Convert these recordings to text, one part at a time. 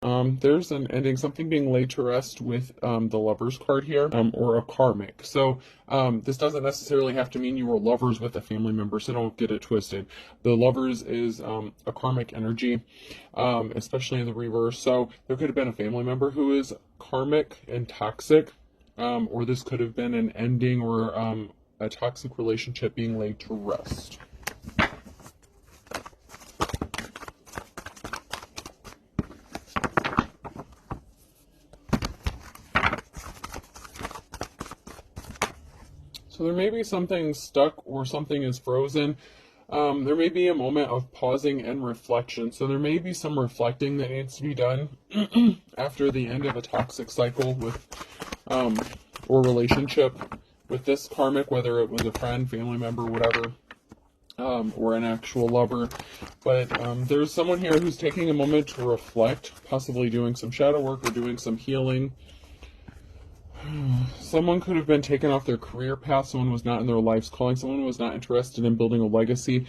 There's an ending, something being laid to rest with the Lovers card here, or a karmic. So this doesn't necessarily have to mean you were lovers with a family member, so don't get it twisted. The Lovers is a karmic energy, especially in the reverse. So there could have been a family member who is karmic and toxic, or this could have been an ending or a toxic relationship being laid to rest. So there may be something stuck or something is frozen. There may be a moment of pausing and reflection. So there may be some reflecting that needs to be done after the end of a toxic cycle with or relationship with this karmic, whether it was a friend, family member, whatever, or an actual lover. But there's someone here who's taking a moment to reflect, possibly doing some shadow work or doing some healing. Someone could have been taken off their career path. Someone was not in their life's calling. Someone was not interested in building a legacy.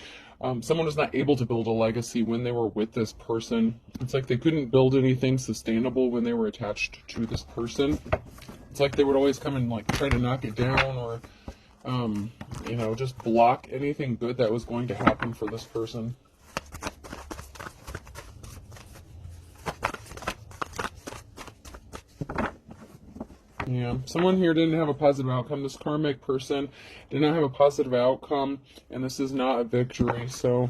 Someone was not able to build a legacy when they were with this person. It's like they couldn't build anything sustainable when they were attached to this person. It's like they would always come and like try to knock it down, or you know, just block anything good that was going to happen for this person. Yeah, someone here didn't have a positive outcome. This karmic person did not have a positive outcome, and this is not a victory. So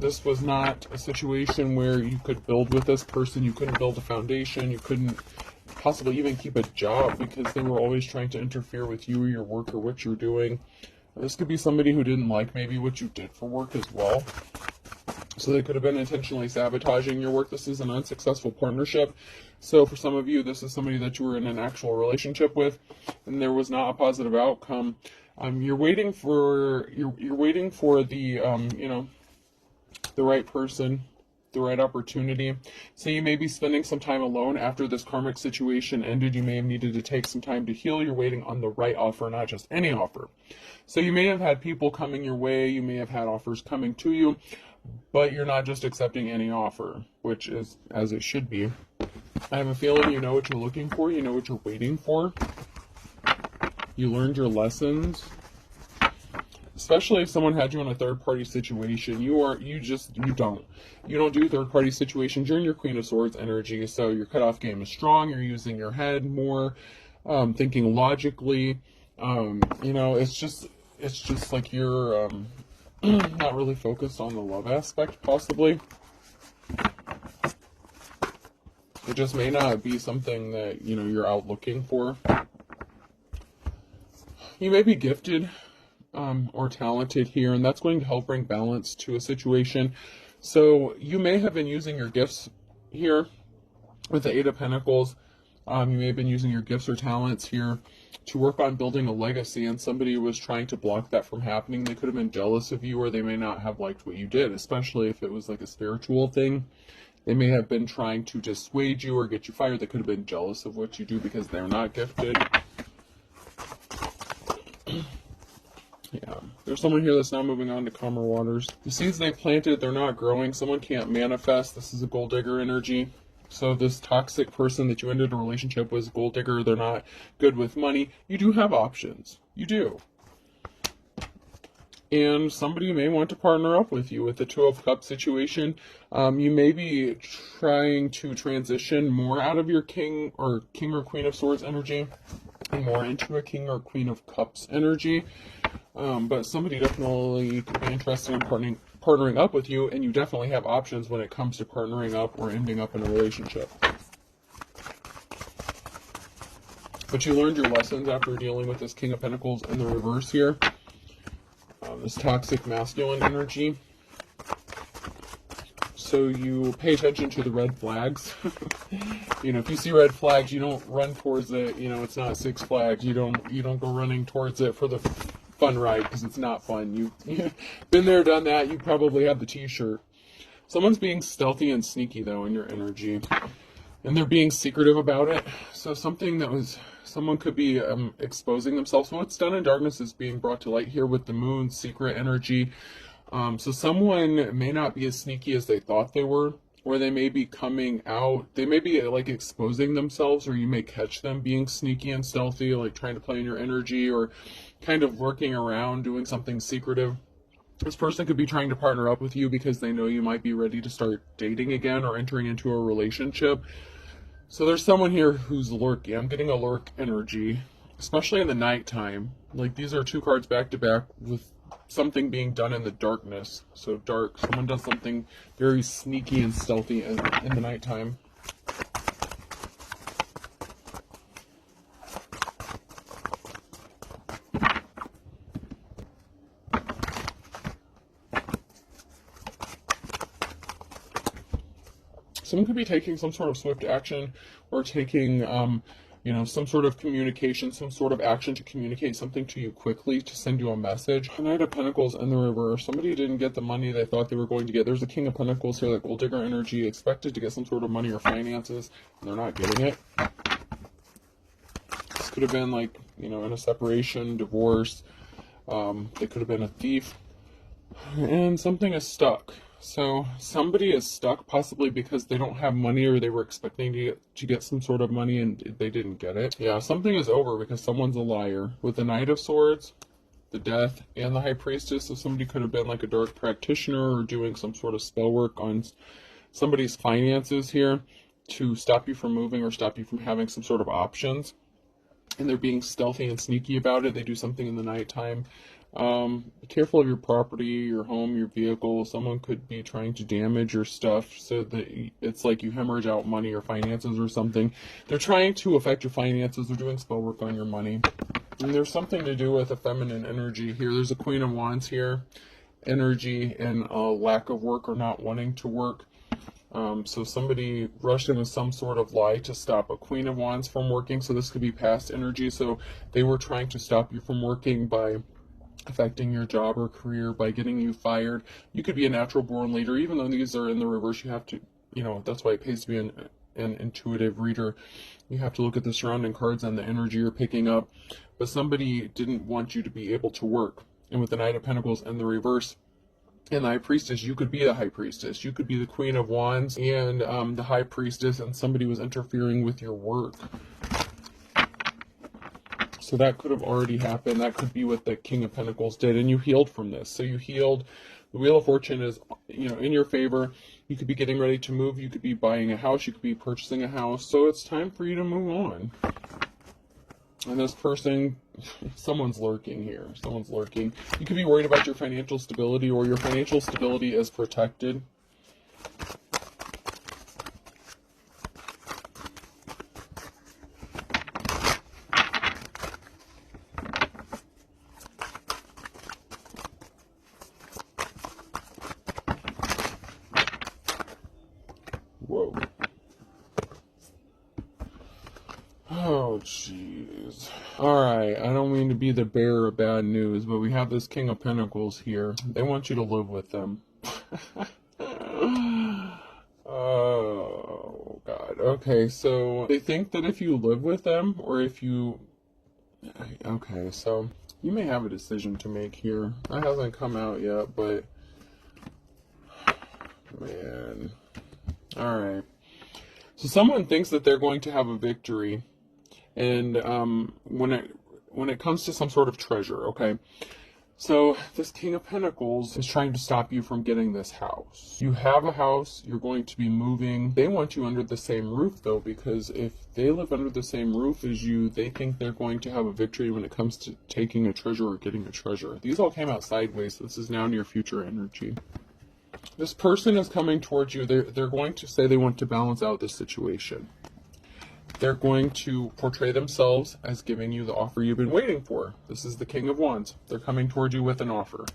this was not a situation where you could build with this person. You couldn't build a foundation. You couldn't possibly even keep a job because they were always trying to interfere with you or your work or what you're doing. This could be somebody who didn't like maybe what you did for work as well. So they could have been intentionally sabotaging your work. This is an unsuccessful partnership. So for some of you, this is somebody that you were in an actual relationship with, and there was not a positive outcome. You're waiting for you're waiting for the you know, the right person, the right opportunity. So you may be spending some time alone after this karmic situation ended. You may have needed to take some time to heal. You're waiting on the right offer, not just any offer. So you may have had people coming your way. You may have had offers coming to you, but you're not just accepting any offer, which is as it should be. I have a feeling you know what you're looking for. You know what you're waiting for. You learned your lessons. Especially if someone had you in a third-party situation. You don't do third-party situations. You're in your Queen of Swords energy, so your cutoff game is strong. You're using your head more, thinking logically. You know, it's just like you're not really focused on the love aspect, possibly. It just may not be something that, you know, you're out looking for. You may be gifted or talented here, and that's going to help bring balance to a situation. So you may have been using your gifts here with the Eight of Pentacles. You may have been using your gifts or talents here to work on building a legacy, and somebody was trying to block that from happening. They could have been jealous of you, or they may not have liked what you did, especially if it was like a spiritual thing. They may have been trying to dissuade you or get you fired. They could have been jealous of what you do because they're not gifted. Yeah, there's someone here that's now moving on to calmer waters. The seeds they planted, they're not growing. Someone can't manifest. This is a gold digger energy. So this toxic person that you ended a relationship with is a gold digger. They're not good with money. You do have options. You do. And somebody may want to partner up with you with the Two of Cups situation. You may be trying to transition more out of your King or Queen of Swords energy and more into a King or Queen of Cups energy. But somebody definitely could be interested in partnering up with you, and you definitely have options when it comes to partnering up or ending up in a relationship. But you learned your lessons after dealing with this King of Pentacles in the reverse here. This toxic masculine energy. So you pay attention to the red flags. You know, if you see red flags, you don't run towards it. You know, it's not Six Flags. You don't go running towards it for the fun ride, because it's not fun. You've been there, done that. You probably have the t-shirt. Someone's being stealthy and sneaky though in your energy, and they're being secretive about it. So someone could be exposing themselves. So what's done in darkness is being brought to light here with the moon's secret energy. So someone may not be as sneaky as they thought they were. or they may be coming out. They may be like exposing themselves, or you may catch them being sneaky and stealthy, like trying to play in your energy, or kind of lurking around doing something secretive. This person could be trying to partner up with you because they know you might be ready to start dating again or entering into a relationship. So there's someone here who's lurking. I'm getting a lurk energy, especially in the nighttime. Like, these are two cards back to back with something being done in the darkness. So dark. Someone does something very sneaky and stealthy in the nighttime. Someone could be taking some sort of swift action, or taking, some sort of communication, some sort of action to communicate something to you quickly, to send you a message. The Knight of Pentacles in the reverse. Somebody didn't get the money they thought they were going to get. There's a King of Pentacles here, that gold digger energy, expected to get some sort of money or finances, and they're not getting it. This could have been like, in a separation, divorce. They could have been a thief. And something is stuck. So somebody is stuck, possibly because they don't have money, or they were expecting to get some sort of money and they didn't get it. Yeah, something is over because someone's a liar. With the Knight of Swords, the Death, and the High Priestess, so somebody could have been like a dark practitioner or doing some sort of spell work on somebody's finances here to stop you from moving or stop you from having some sort of options. And they're being stealthy and sneaky about it. They do something in the nighttime. Be careful of your property, your home, your vehicle. Someone could be trying to damage your stuff so that it's like you hemorrhage out money or finances or something. They're trying to affect your finances. They're doing spell work on your money. And there's something to do with a feminine energy here. There's a Queen of Wands here. Energy and a lack of work or not wanting to work. So somebody rushed in with some sort of lie to stop a Queen of Wands from working. So this could be past energy. So they were trying to stop you from working by affecting your job or career, by getting you fired. You could be a natural born leader. Even though these are in the reverse, you have to, that's why it pays to be an intuitive reader. You have to look at the surrounding cards and the energy you're picking up. But somebody didn't want you to be able to work. And with the Knight of Pentacles in the reverse, and the High Priestess, you could be the High Priestess. You could be the Queen of Wands and the High Priestess, and somebody was interfering with your work. So that could have already happened. That could be what the King of Pentacles did, and you healed from this. So you healed. The Wheel of Fortune is, in your favor. You could be getting ready to move. You could be buying a house. You could be purchasing a house. So it's time for you to move on. And this person, someone's lurking here. Someone's lurking. You could be worried about your financial stability, or your financial stability is protected. Whoa. Oh, jeez. Alright, I don't mean to be the bearer of bad news, but we have this King of Pentacles here. They want you to live with them. Oh, God. Okay, so they think that if you live with them, or if you... Okay, so you may have a decision to make here. That hasn't come out yet, but... Man... Alright. So someone thinks that they're going to have a victory, and when it comes to some sort of treasure, okay? So this King of Pentacles is trying to stop you from getting this house. You have a house, you're going to be moving. They want you under the same roof, though, because if they live under the same roof as you, they think they're going to have a victory when it comes to taking a treasure or getting a treasure. These all came out sideways. So this is now near future energy. This person is coming towards you. They're going to say they want to balance out this situation. They're going to portray themselves as giving you the offer you've been waiting for. This is the King of Wands. They're coming towards you with an offer.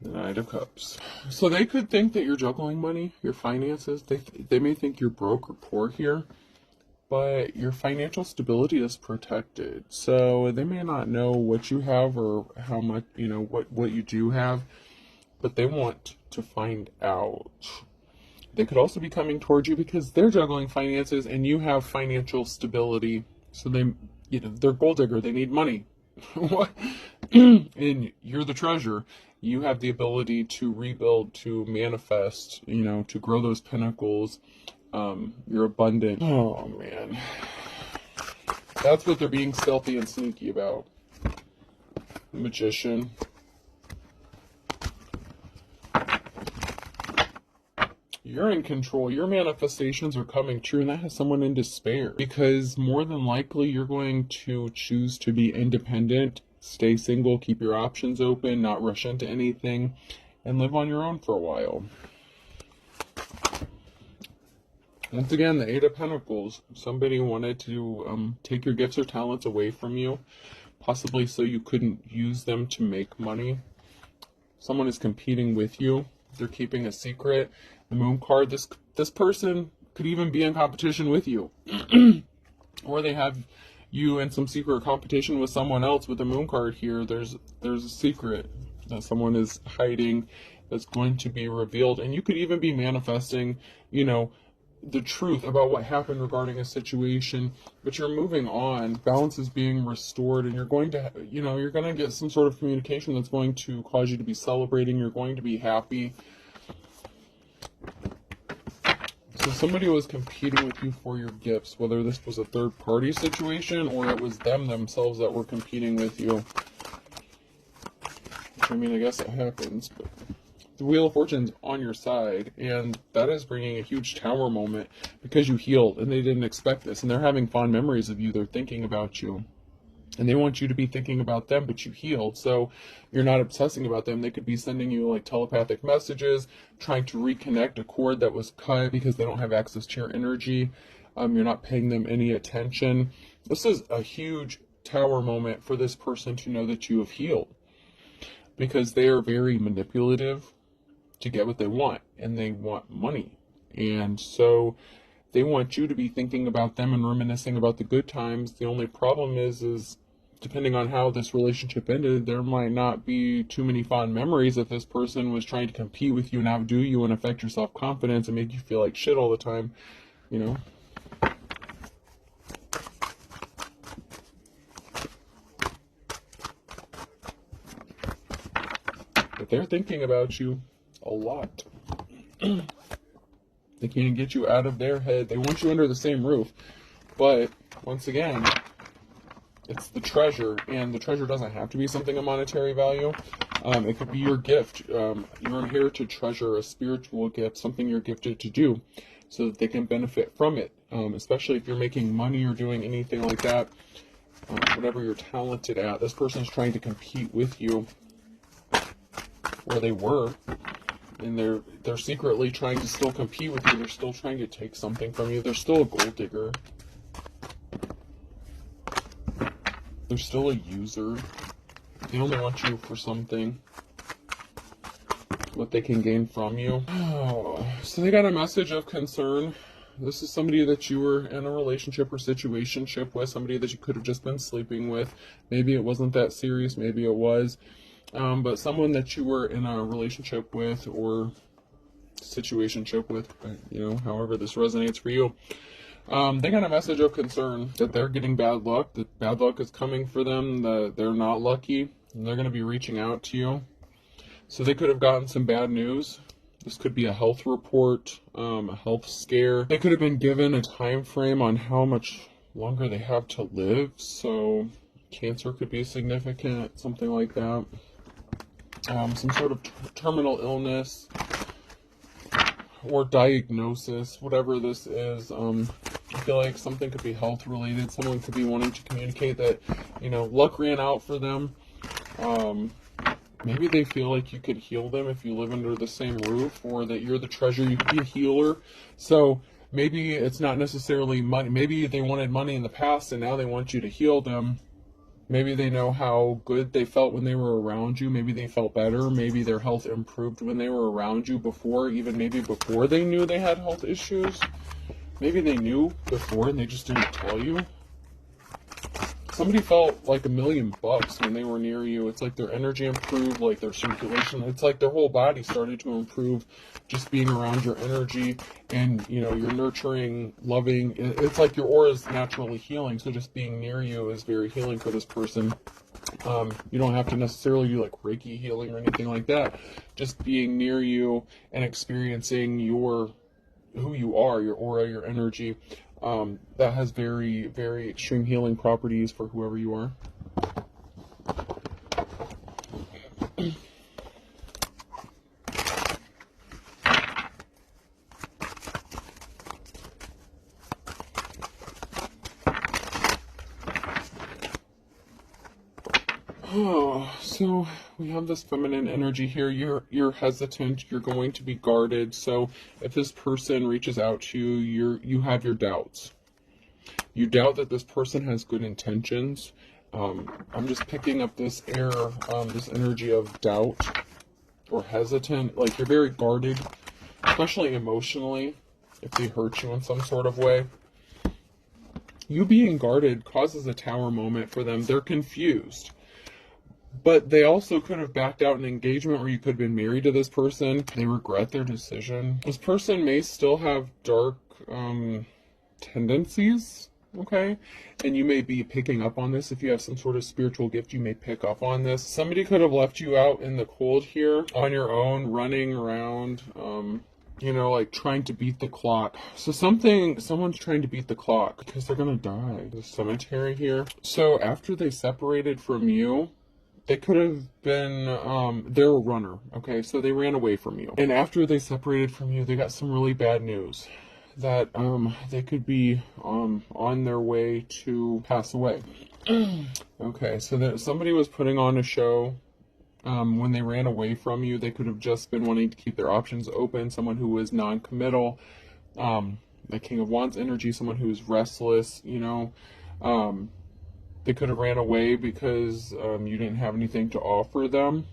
The Knight of Cups. So they could think that you're juggling money, your finances. They may think you're broke or poor here, but your financial stability is protected. So they may not know what you have or how much, what you do have, but they want to find out. They could also be coming towards you because they're juggling finances and you have financial stability. So they're gold digger. They need money. What? And you're the treasure. you have the ability to rebuild, to manifest, you know, to grow those pinnacles. You're abundant. Oh, man. That's what they're being stealthy and sneaky about. Magician. You're in control. Your manifestations are coming true, and that has someone in despair. Because more than likely, you're going to choose to be independent, stay single, keep your options open, not rush into anything, and live on your own for a while. Once again, the Eight of Pentacles. Somebody wanted to take your gifts or talents away from you, possibly so you couldn't use them to make money. Someone is competing with you. They're keeping a secret. The Moon card, this person could even be in competition with you. Or they have you in some secret competition with someone else. With the Moon card here, there's a secret that someone is hiding that's going to be revealed. And you could even be manifesting, you know, the truth about what happened regarding a situation, but you're moving on. Balance is being restored, and you're going to, you know, you're going to get some sort of communication that's going to cause you to be celebrating. You're going to be happy. So somebody was competing with you for your gifts, whether this was a third party situation or it was them themselves that were competing with you. I mean, I guess it happens, but the Wheel of Fortune's on your side, and that is bringing a huge tower moment because you healed, and they didn't expect this, and they're having fond memories of you. They're thinking about you, and they want you to be thinking about them, but you healed, so you're not obsessing about them. They could be sending you like telepathic messages, trying to reconnect a cord that was cut because they don't have access to your energy. You're not paying them any attention. This is a huge tower moment for this person to know that you have healed, because they are very manipulative to get what they want, and they want money. And so they want you to be thinking about them and reminiscing about the good times. The only problem is depending on how this relationship ended, there might not be too many fond memories if this person was trying to compete with you and outdo you and affect your self-confidence and make you feel like shit all the time, you know. But they're thinking about you a lot. They can't get you out of their head. They want you under the same roof. But once again, it's the treasure, and the treasure doesn't have to be something of monetary value. It could be your gift, your inherited treasure, a spiritual gift, something you're gifted to do so that they can benefit from it. Especially if you're making money or doing anything like that, whatever you're talented at. This person's trying to compete with you, where they were, and they're secretly trying to still compete with you. They're still trying to take something from you. They're still a gold digger. They're still a user. They only want you for something, what they can gain from you. Oh, so they got a message of concern. This is somebody that you were in a relationship or situationship with, somebody that you could have just been sleeping with. Maybe it wasn't that serious, maybe it was. But someone that you were in a relationship with or situationship with, you know, however this resonates for you. They got a message of concern that they're getting bad luck, that bad luck is coming for them, that they're not lucky, and they're going to be reaching out to you. So they could have gotten some bad news. This could be a health report, a health scare. They could have been given a time frame on how much longer they have to live. So cancer could be significant, something like that. Some sort of terminal illness or diagnosis, whatever this is. I feel like something could be health related. Someone could be wanting to communicate that, you know, luck ran out for them. Maybe they feel like you could heal them if you live under the same roof, or that you're the treasure, you could be a healer. So maybe it's not necessarily money. Maybe they wanted money in the past and now they want you to heal them. Maybe they know how good they felt when they were around you. Maybe they felt better. Maybe their health improved when they were around you before, even maybe before they knew they had health issues. Maybe they knew before and they just didn't tell you. Somebody felt like $1,000,000 when they were near you. It's like their energy improved, like their circulation. It's like their whole body started to improve just being around your energy, and, you know, you're nurturing, loving. It's like your aura is naturally healing, so just being near you is very healing for this person. You don't have to necessarily do like Reiki healing or anything like that. Just being near you and experiencing who you are, your aura, your energy, that has very, very extreme healing properties for whoever you are. Oh, so we have this feminine energy here. You're hesitant. You're going to be guarded. So if this person reaches out to you, you have your doubts. You doubt that this person has good intentions. I'm just picking up this air, this energy of doubt or hesitant. Like you're very guarded, especially emotionally, if they hurt you in some sort of way. You being guarded causes a tower moment for them. They're confused. But they also could have backed out an engagement where you could have been married to this person. They regret their decision. This person may still have dark tendencies, okay? And you may be picking up on this. If you have some sort of spiritual gift, you may pick up on this. Somebody could have left you out in the cold here on your own, running around, you know, like trying to beat the clock. So someone's trying to beat the clock because they're going to die. The cemetery here. So after they separated from you, they could have been, they're a runner, okay? So they ran away from you. And after they separated from you, they got some really bad news. That, they could be, on their way to pass away. Okay, so somebody was putting on a show. When they ran away from you, they could have just been wanting to keep their options open. Someone who was non-committal. The King of Wands energy, someone who's restless, you know. They could have ran away because you didn't have anything to offer them,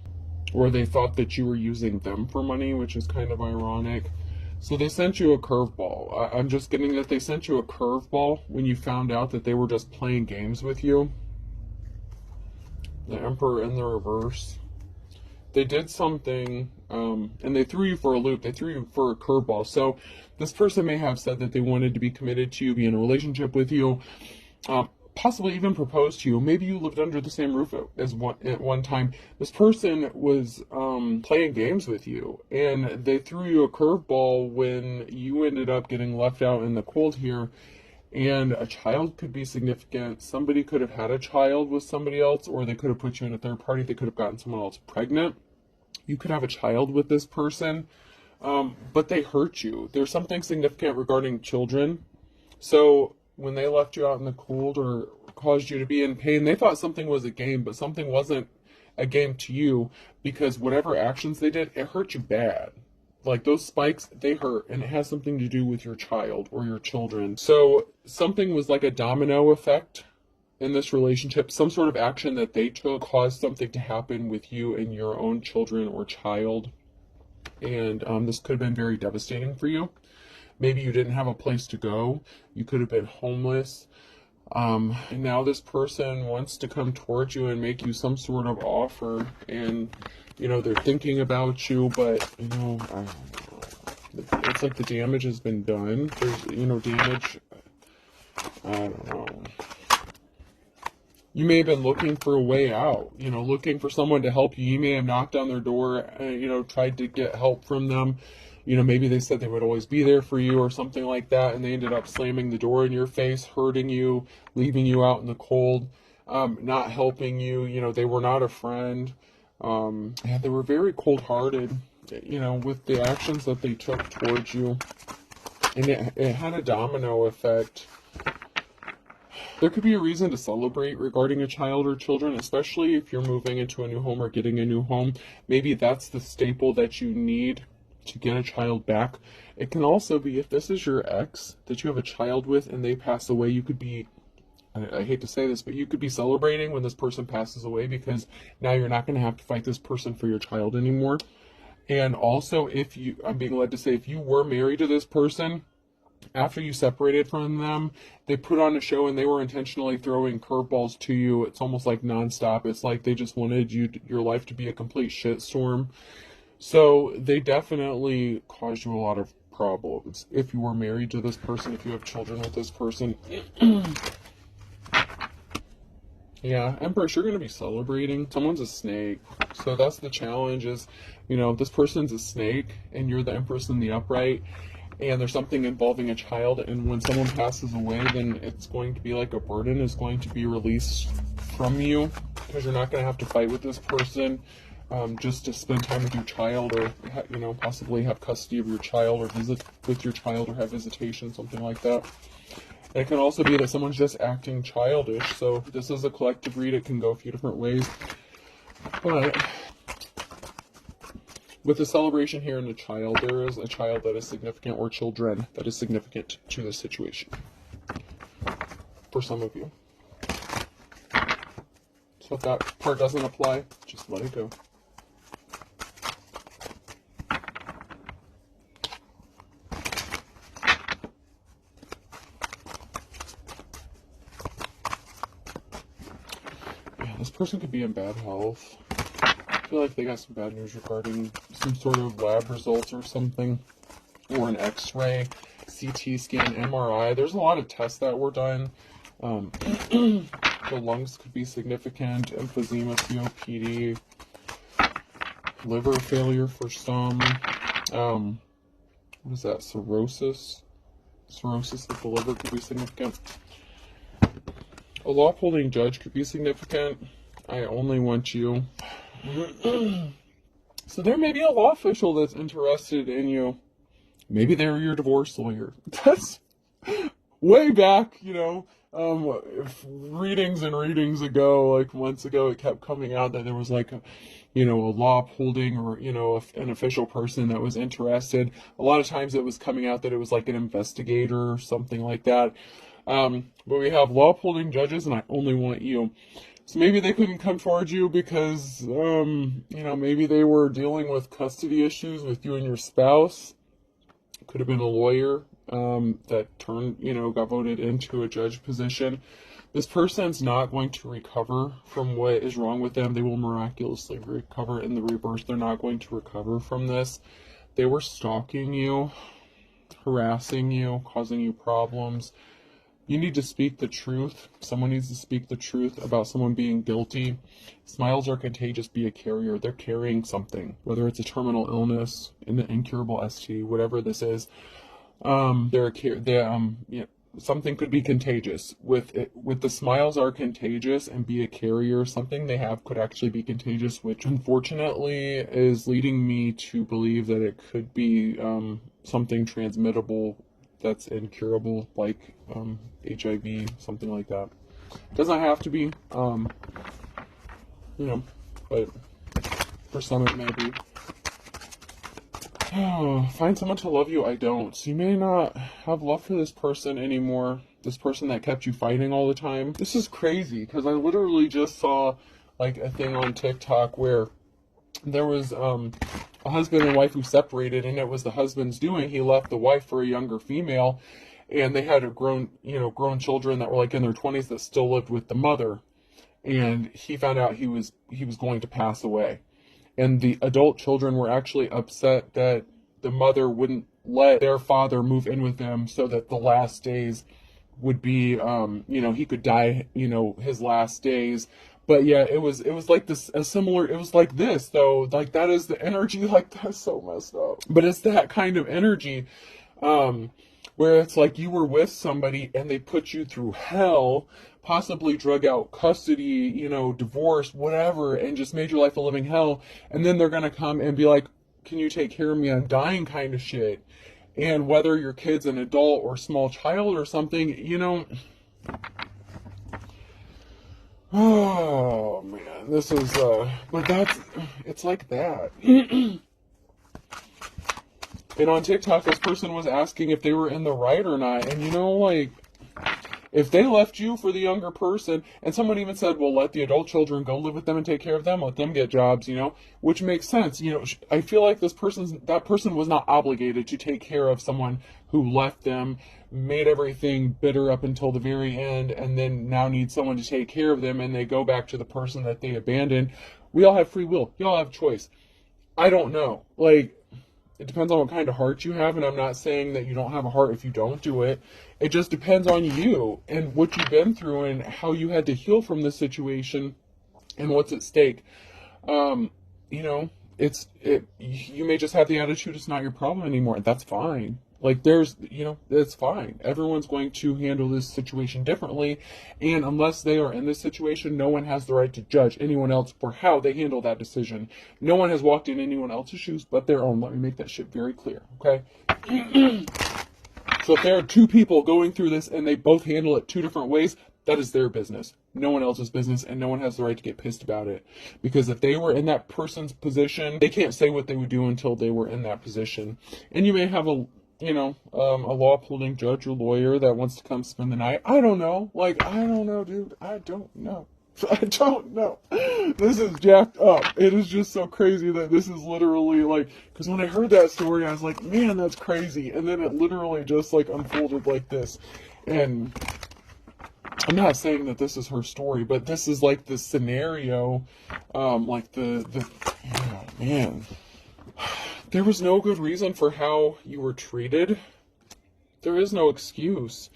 or they thought that you were using them for money, which is kind of ironic. So they sent you a curveball. I'm just getting that they sent you a curveball when you found out that they were just playing games with you. The Emperor in the reverse. They did something, and they threw you for a loop. They threw you for a curveball. So this person may have said that they wanted to be committed to you, be in a relationship with you, possibly even propose to you. Maybe you lived under the same roof at one time. This person was playing games with you, and they threw you a curveball when you ended up getting left out in the cold here. And a child could be significant. Somebody could have had a child with somebody else, or they could have put you in a third party. They could have gotten someone else pregnant. You could have a child with this person, but they hurt you. There's something significant regarding children. So when they left you out in the cold or caused you to be in pain, they thought something was a game, but something wasn't a game to you, because whatever actions they did, it hurt you bad. Like those spikes, they hurt, and it has something to do with your child or your children. So something was like a domino effect in this relationship. Some sort of action that they took caused something to happen with you and your own children or child. And this could have been very devastating for you. Maybe you didn't have a place to go. You could have been homeless. And now this person wants to come towards you and make you some sort of offer. And, you know, they're thinking about you, but, you know, I don't know. It's like the damage has been done. There's, you know, damage. I don't know. You may have been looking for a way out, you know, looking for someone to help you. You may have knocked on their door, you know, tried to get help from them. You know, maybe they said they would always be there for you or something like that, and they ended up slamming the door in your face, hurting you, leaving you out in the cold, not helping you. You know, they were not a friend. Yeah, they were very cold-hearted, you know, with the actions that they took towards you. And it had a domino effect. There could be a reason to celebrate regarding a child or children, especially if you're moving into a new home or getting a new home. Maybe that's the staple that you need to get a child back. It can also be, if this is your ex that you have a child with and they pass away, you could be, I hate to say this, but you could be celebrating when this person passes away, because now you're not going to have to fight this person for your child anymore. And also, if you, I'm being led to say, if you were married to this person, after you separated from them, they put on a show and they were intentionally throwing curveballs to you. It's almost like nonstop. It's like they just wanted your life to be a complete shitstorm. So they definitely caused you a lot of problems. If you were married to this person, if you have children with this person. Yeah, Empress, you're going to be celebrating. Someone's a snake. So that's the challenge is, this person's a snake and you're the Empress in the upright and there's something involving a child, and when someone passes away, then it's going to be like a burden is going to be released from you because you're not going to have to fight with this person just to spend time with your child or, possibly have custody of your child or visit with your child or have visitation, something like that. It can also be that someone's just acting childish. So this is a collective read. It can go a few different ways. But with the celebration here in the child, there is a child that is significant or children that is significant to the situation. For some of you. So if that part doesn't apply, just let it go. This person could be in bad health. I feel like they got some bad news regarding some sort of lab results or something. Or an x-ray, CT scan, MRI. There's a lot of tests that were done. The lungs could be significant. Emphysema, COPD. Liver failure for some. What is that? Cirrhosis? Cirrhosis of the liver could be significant. A law-upholding judge could be significant. I only want you. So there may be a law official that's interested in you. Maybe they're your divorce lawyer. That's way back, readings and readings ago, like months ago, it kept coming out that there was like a law upholding or, an official person that was interested. A lot of times it was coming out that it was like an investigator or something like that. But we have law upholding judges, and I only want you. So maybe they couldn't come towards you because, maybe they were dealing with custody issues with you and your spouse. Could have been a lawyer that got voted into a judge position. This person's not going to recover from what is wrong with them. They will miraculously recover in the reverse. They're not going to recover from this. They were stalking you, harassing you, causing you problems. You need to speak the truth. Someone needs to speak the truth about someone being guilty. Smiles are contagious. Be a carrier. They're carrying something, whether it's a terminal illness, an incurable ST, whatever this is. Something could be contagious. With the smiles are contagious and be a carrier. Something they have could actually be contagious, which unfortunately is leading me to believe that it could be something transmittable that's incurable, like HIV, something like that. Doesn't have to be, but for some it may be. Find someone to love you. I don't. So you may not have love for this person anymore. This person that kept you fighting all the time. This is crazy because I literally just saw like a thing on TikTok where there was a husband and wife who separated, and it was the husband's doing. He left the wife for a younger female, and they had grown children that were like in their 20s that still lived with the mother. And he found out he was going to pass away. And the adult children were actually upset that the mother wouldn't let their father move in with them so that the last days would be, he could die, his last days. But yeah, it was like this, it was like this, though. Like, that is the energy, like, that's so messed up. But it's that kind of energy, where it's like you were with somebody and they put you through hell, possibly drug out custody, divorce, whatever, and just made your life a living hell. And then they're going to come and be like, can you take care of me? I'm dying, kind of shit. And whether your kid's an adult or small child or something, oh man, this is, but it's like that. And on TikTok, this person was asking if they were in the right or not. And if they left you for the younger person, and someone even said, well, let the adult children go live with them and take care of them, let them get jobs, which makes sense. I feel like that person was not obligated to take care of someone who left them, made everything bitter up until the very end, and then now needs someone to take care of them, and they go back to the person that they abandoned. We all have free will. We all have choice. I don't know. It depends on what kind of heart you have, and I'm not saying that you don't have a heart if you don't do it. It just depends on you and what you've been through and how you had to heal from this situation and what's at stake. You know, you may just have the attitude it's not your problem anymore. That's fine. Like, it's fine. Everyone's going to handle this situation differently, and unless they are in this situation, no one has the right to judge anyone else for how they handle that decision. No one has walked in anyone else's shoes but their own. Let me make that shit very clear, okay? So if there are two people going through this and they both handle it two different ways, that is their business. No one else's business, and no one has the right to get pissed about it. Because if they were in that person's position, they can't say what they would do until they were in that position. And you may have a law-upholding judge or lawyer that wants to come spend the night. I don't know. Like, I don't know, dude. I don't know. I don't know. This is jacked up. It is just so crazy that this is literally like, because when I heard that story, I was like, man, that's crazy. And then it literally just like unfolded like this. And I'm not saying that this is her story, but this is like the scenario, oh, man. There was no good reason for how you were treated. There is no excuse.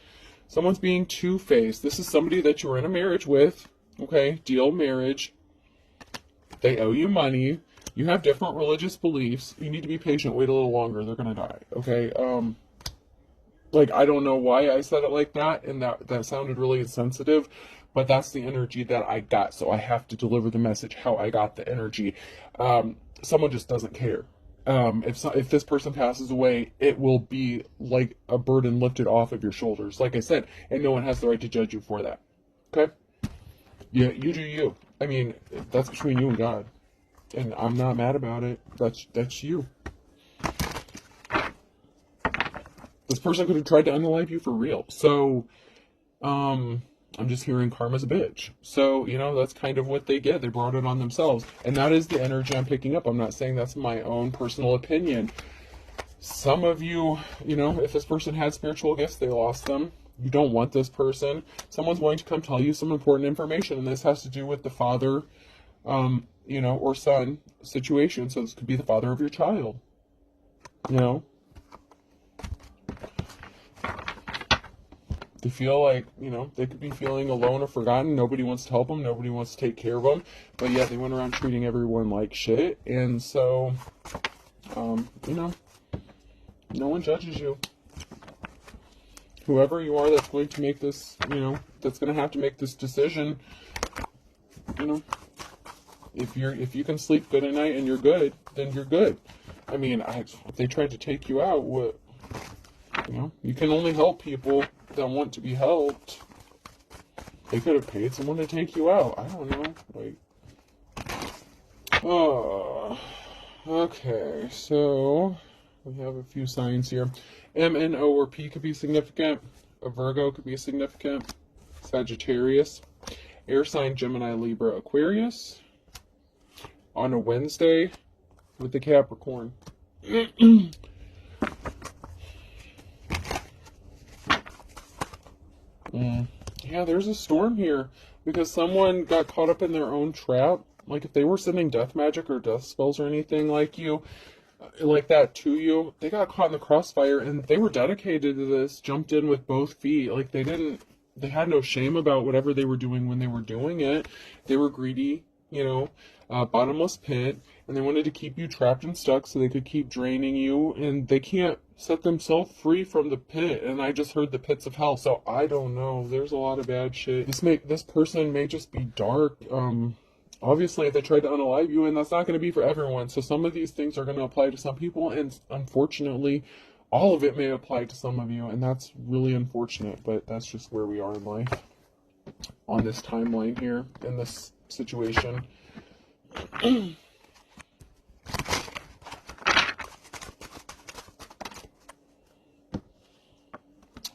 Someone's being two-faced. This is somebody that you were in a marriage with. Okay, deal marriage. They owe you money. You have different religious beliefs. You need to be patient. Wait a little longer. They're going to die. Okay? Like, I don't know why I said it like that, and that sounded really insensitive, but that's the energy that I got, so I have to deliver the message how I got the energy. Someone just doesn't care. If this person passes away, it will be like a burden lifted off of your shoulders, like I said, and no one has the right to judge you for that. Okay? Yeah, you do you. I mean, that's between you and God, and I'm not mad about it. That's you. This person could have tried to unalive you for real. So, I'm just hearing karma's a bitch. So, that's kind of what they get. They brought it on themselves. And that is the energy I'm picking up. I'm not saying that's my own personal opinion. Some of you, if this person had spiritual gifts, they lost them. You don't want this person. Someone's going to come tell you some important information. And this has to do with the father, or son situation. So this could be the father of your child. They feel like, they could be feeling alone or forgotten. Nobody wants to help them. Nobody wants to take care of them. But yet they went around treating everyone like shit. And so, no one judges you. Whoever you are that's going to make this, that's going to have to make this decision, if you can sleep good at night and you're good, then you're good. I mean, if they tried to take you out, you can only help people that want to be helped. They could have paid someone to take you out. I don't know. Okay, so we have a few signs here. M, N, O, or P could be significant. A Virgo could be significant. Sagittarius. Air sign, Gemini, Libra, Aquarius. On a Wednesday with the Capricorn. Yeah, there's a storm here because someone got caught up in their own trap. Like if they were sending death magic or death spells or anything like that to you, they got caught in the crossfire and they were dedicated to this, jumped in with both feet. Like they had no shame about whatever they were doing when they were doing it. They were greedy, bottomless pit, and they wanted to keep you trapped and stuck so they could keep draining you, and they can't set themselves free from the pit. And I just heard the pits of hell, so I don't know. There's a lot of bad shit. This person may just be dark. Obviously, if they tried to unalive you, and that's not going to be for everyone. So some of these things are going to apply to some people, and unfortunately, all of it may apply to some of you, and that's really unfortunate. But that's just where we are in life, on this timeline here, in this situation.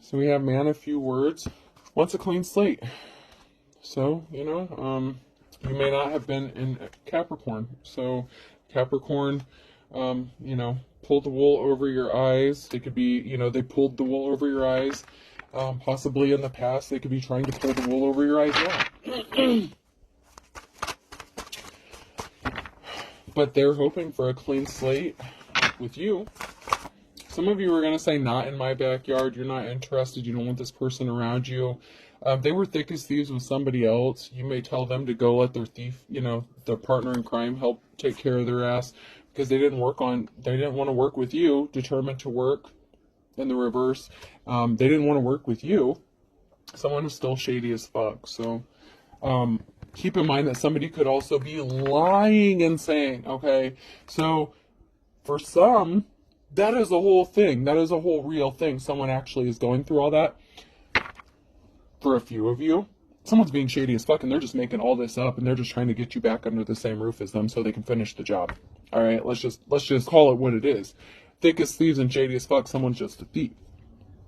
So we have man of few words, wants a clean slate. So, you may not have been in Capricorn. So Capricorn, pulled the wool over your eyes. They could be, they pulled the wool over your eyes. Possibly in the past, they could be trying to pull the wool over your eyes now. But they're hoping for a clean slate with you. Some of you are going to say, not in my backyard. You're not interested. You don't want this person around you. They were thick as thieves with somebody else. You may tell them to go let their thief, their partner in crime, help take care of their ass, because they didn't want to work with you, determined to work in the reverse. They didn't want to work with you. Someone who's still shady as fuck. So keep in mind that somebody could also be lying and saying, okay, so for some, that is a whole thing. That is a whole real thing. Someone actually is going through all that. For a few of you, someone's being shady as fuck and they're just making all this up and they're just trying to get you back under the same roof as them so they can finish the job. All right, let's just call it what it is. Thick as thieves and shady as fuck, someone's just a thief.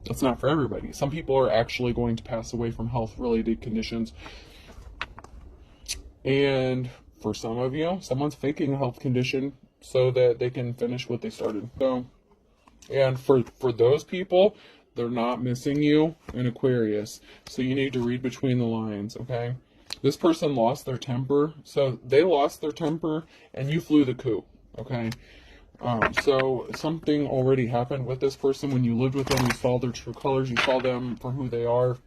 That's not for everybody. Some people are actually going to pass away from health-related conditions. And for some of you, someone's faking a health condition so that they can finish what they started. So, and for those people, they're not missing you in Aquarius. So you need to read between the lines, okay? This person lost their temper. So they lost their temper and you flew the coop, okay? So something already happened with this person when you lived with them. You saw their true colors. You saw them for who they are.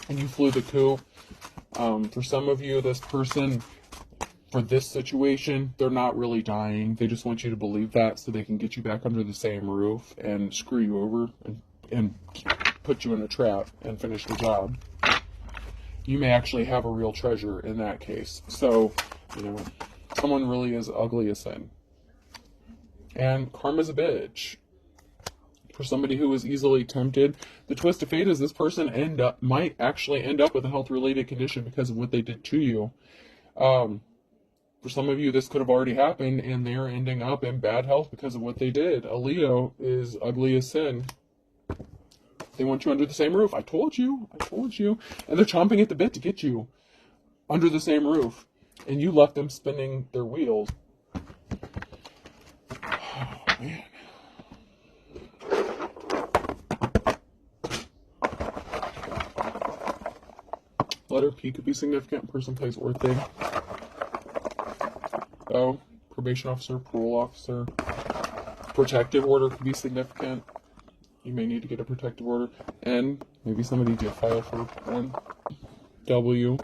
And you flew the coop. For some of you, this person, for this situation, they're not really dying. They just want you to believe that so they can get you back under the same roof and screw you over and put you in a trap and finish the job. You may actually have a real treasure in that case. So, someone really is ugly as sin. And karma's a bitch. For somebody who is easily tempted, the twist of fate is this person might actually end up with a health-related condition because of what they did to you. For some of you, this could have already happened, and they're ending up in bad health because of what they did. A Leo is ugly as sin. They want you under the same roof. I told you. And they're chomping at the bit to get you under the same roof. And you left them spinning their wheels. Oh, man. Letter P could be significant. Person, place, or thing. O, probation officer, parole officer. Protective order could be significant. You may need to get a protective order. N, maybe somebody did file for one. W,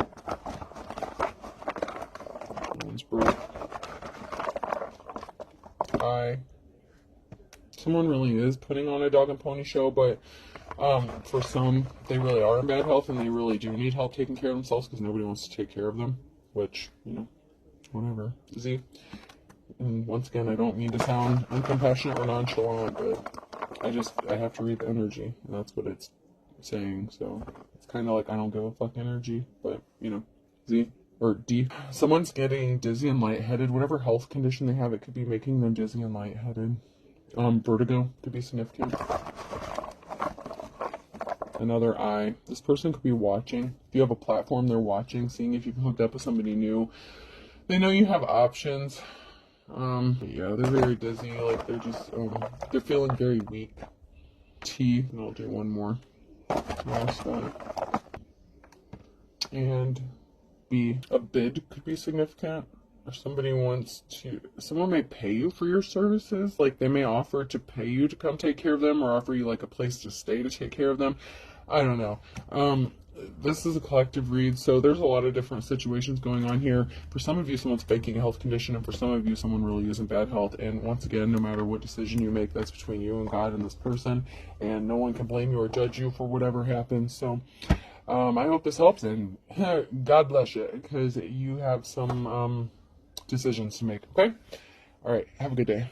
one's broke. I, someone really is putting on a dog and pony show, but for some, they really are in bad health and they really do need help taking care of themselves because nobody wants to take care of them, which, whatever. Z. And once again, I don't mean to sound uncompassionate or nonchalant, but I have to read the energy, and that's what it's saying. So it's kind of like I don't give a fuck energy, but Z or D. Someone's getting dizzy and lightheaded. Whatever health condition they have, it could be making them dizzy and lightheaded. Vertigo could be significant. Another I. This person could be watching. If you have a platform, they're watching, seeing if you've hooked up with somebody new. They know you have options. Yeah, they're very dizzy. Like they're just, they're feeling very weak. T, and I'll do one more. Last one. And B, a bid could be significant. Or someone may pay you for your services. Like they may offer to pay you to come take care of them or offer you like a place to stay to take care of them. I don't know. This is a collective read, so there's a lot of different situations going on here. For some of you, someone's faking a health condition, and for some of you, someone really is in bad health. And once again, no matter what decision you make, that's between you and God and this person, and no one can blame you or judge you for whatever happens. So I hope this helps, and God bless you, because you have some decisions to make, okay? All right, have a good day.